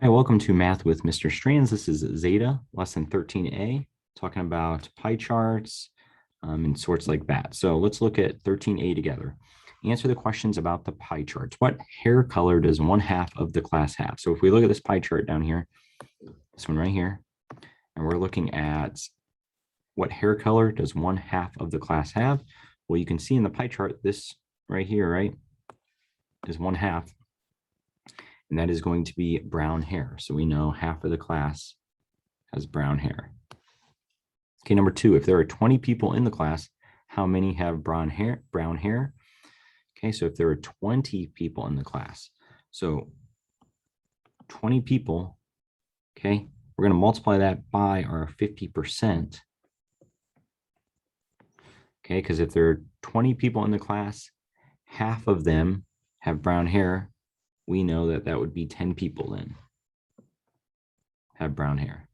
Hi, welcome to Math with Mr. Strands. This is Zeta, lesson 13A, talking about pie charts and sorts like that. So let's look at 13A together. Answer the questions about the pie charts. What hair color does one half of the class have? So if we look at this pie chart down here, this one right here, and we're looking at what hair color does one half of the class have? Well, you can see in the pie chart, this right here, right, is one half. And that is going to be brown hair. So we know half of the class has brown hair. Okay, number two, if there are 20 people in the class, how many have brown hair? Okay, so if there are 20 people in the class, so 20 people, okay, we're going to multiply that by our 50%. Okay, because if there are 20 people in the class, half of them have brown hair, we know that that would be 10 people then have brown hair.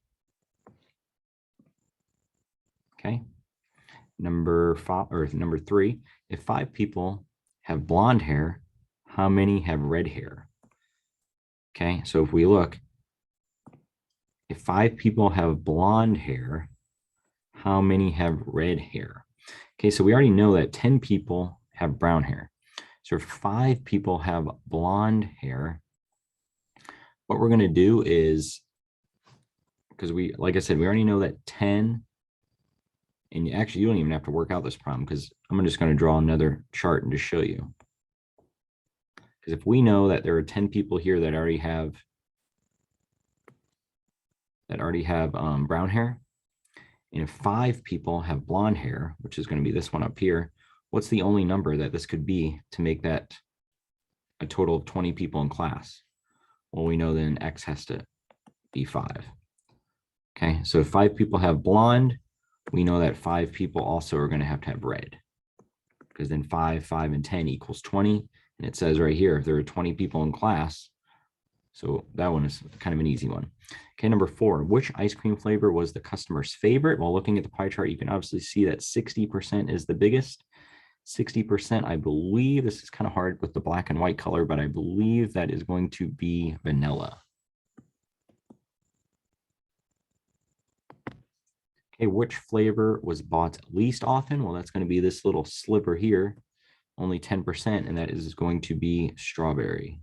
Okay. Number three, if 5 people have blonde hair, how many have red hair? Okay, so if we look, if 5 people have blonde hair, how many have red hair? Okay, so we already know that 10 people have brown hair. So if 5 people have blonde hair, what we're going to do is, because like I said, we already know that 10, and actually you don't even have to work out this problem because I'm just going to draw another chart and just show you. Because if we know that there are 10 people here that already have brown hair, and if 5 people have blonde hair, which is going to be this one up here, what's the only number that this could be to make that a total of 20 people in class? Well, we know then X has to be 5. Okay, so if 5 people have blonde, we know that 5 people also are going to have red, because then 5, 5, and 10 equals 20. And it says right here, if there are 20 people in class, so that one is kind of an easy one. Okay, number 4, which ice cream flavor was the customer's favorite? While looking at the pie chart, you can obviously see that 60% is the biggest. 60%, I believe, this is kind of hard with the black and white color, but I believe that is going to be vanilla. Okay, which flavor was bought least often? Well, that's going to be this little sliver here, only 10%, and that is going to be strawberry.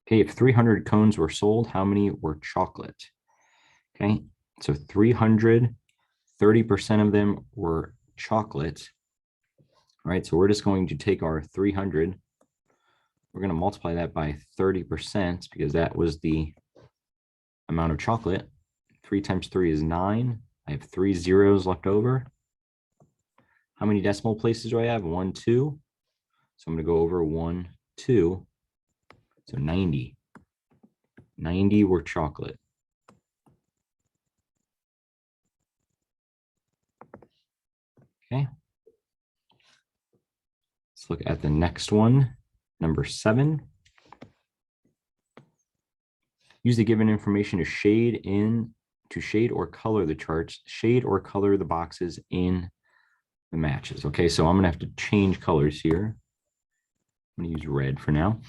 Okay, if 300 cones were sold, how many were chocolate? Okay, so 300, 30% of them were chocolate. All right, so we're just going to take our 300, we're going to multiply that by 30% because that was the amount of chocolate. 3 times 3 is 9. I have 3 zeros left over. How many decimal places do I have? 1, 2. So I'm going to go over 1, 2. So 90. 90 were chocolate. Okay. Let's look at the next one, number 7. Use the given information to shade or color the charts, shade or color the boxes in the matches. Okay, so I'm gonna have to change colors here. I'm gonna use red for now.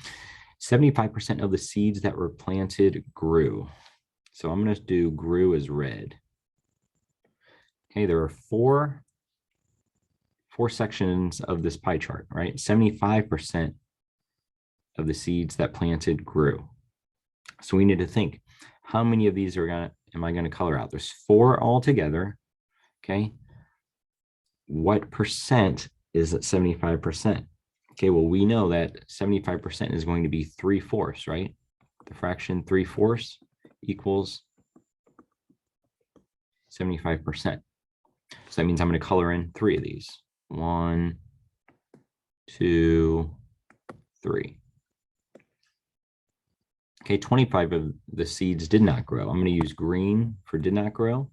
75% of the seeds that were planted grew. So I'm gonna do grew as red. Okay, there are four sections of this pie chart, right? 75% of the seeds that planted grew. So we need to think, how many of these am I gonna color out? There's 4 altogether, okay? What percent is at 75%? Okay, well, we know that 75% is going to be 3/4, right? The fraction 3/4 equals 75%. So that means I'm going to color in 3 of these. 1, 2, 3. Okay, 25 of the seeds did not grow. I'm going to use green for did not grow.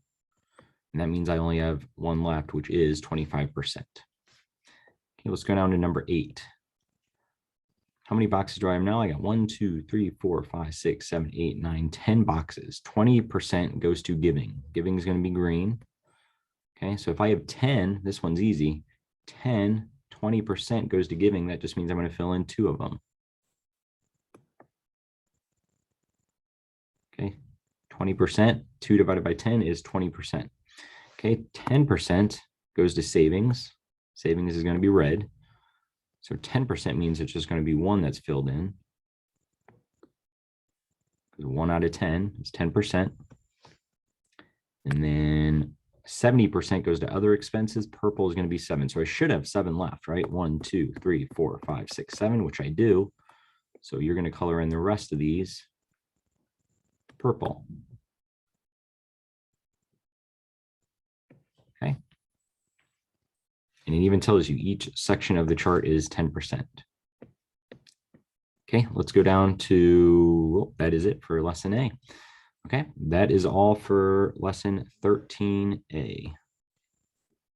And that means I only have 1 left, which is 25%. Okay, let's go down to number 8. How many boxes do I have now? I got 1, 2, 3, 4, 5, 6, 7, 8, 9, 10 boxes. 20% goes to giving. Giving is going to be green. Okay, so if I have 10, this one's easy. 10, 20% goes to giving, that just means I'm going to fill in 2 of them. Okay, 20%, 2 divided by 10 is 20%. Okay, 10% goes to savings. Savings is going to be red. So 10% means it's just going to be 1 that's filled in. 1 out of 10 is 10%. And then 70% goes to other expenses. Purple is going to be 7. So I should have 7 left, right? 1, 2, 3, 4, 5, 6, 7, which I do. So you're going to color in the rest of these purple. Okay. And it even tells you each section of the chart is 10%. Okay, let's go down to, well, that is it for lesson A. Okay, that is all for lesson 13A.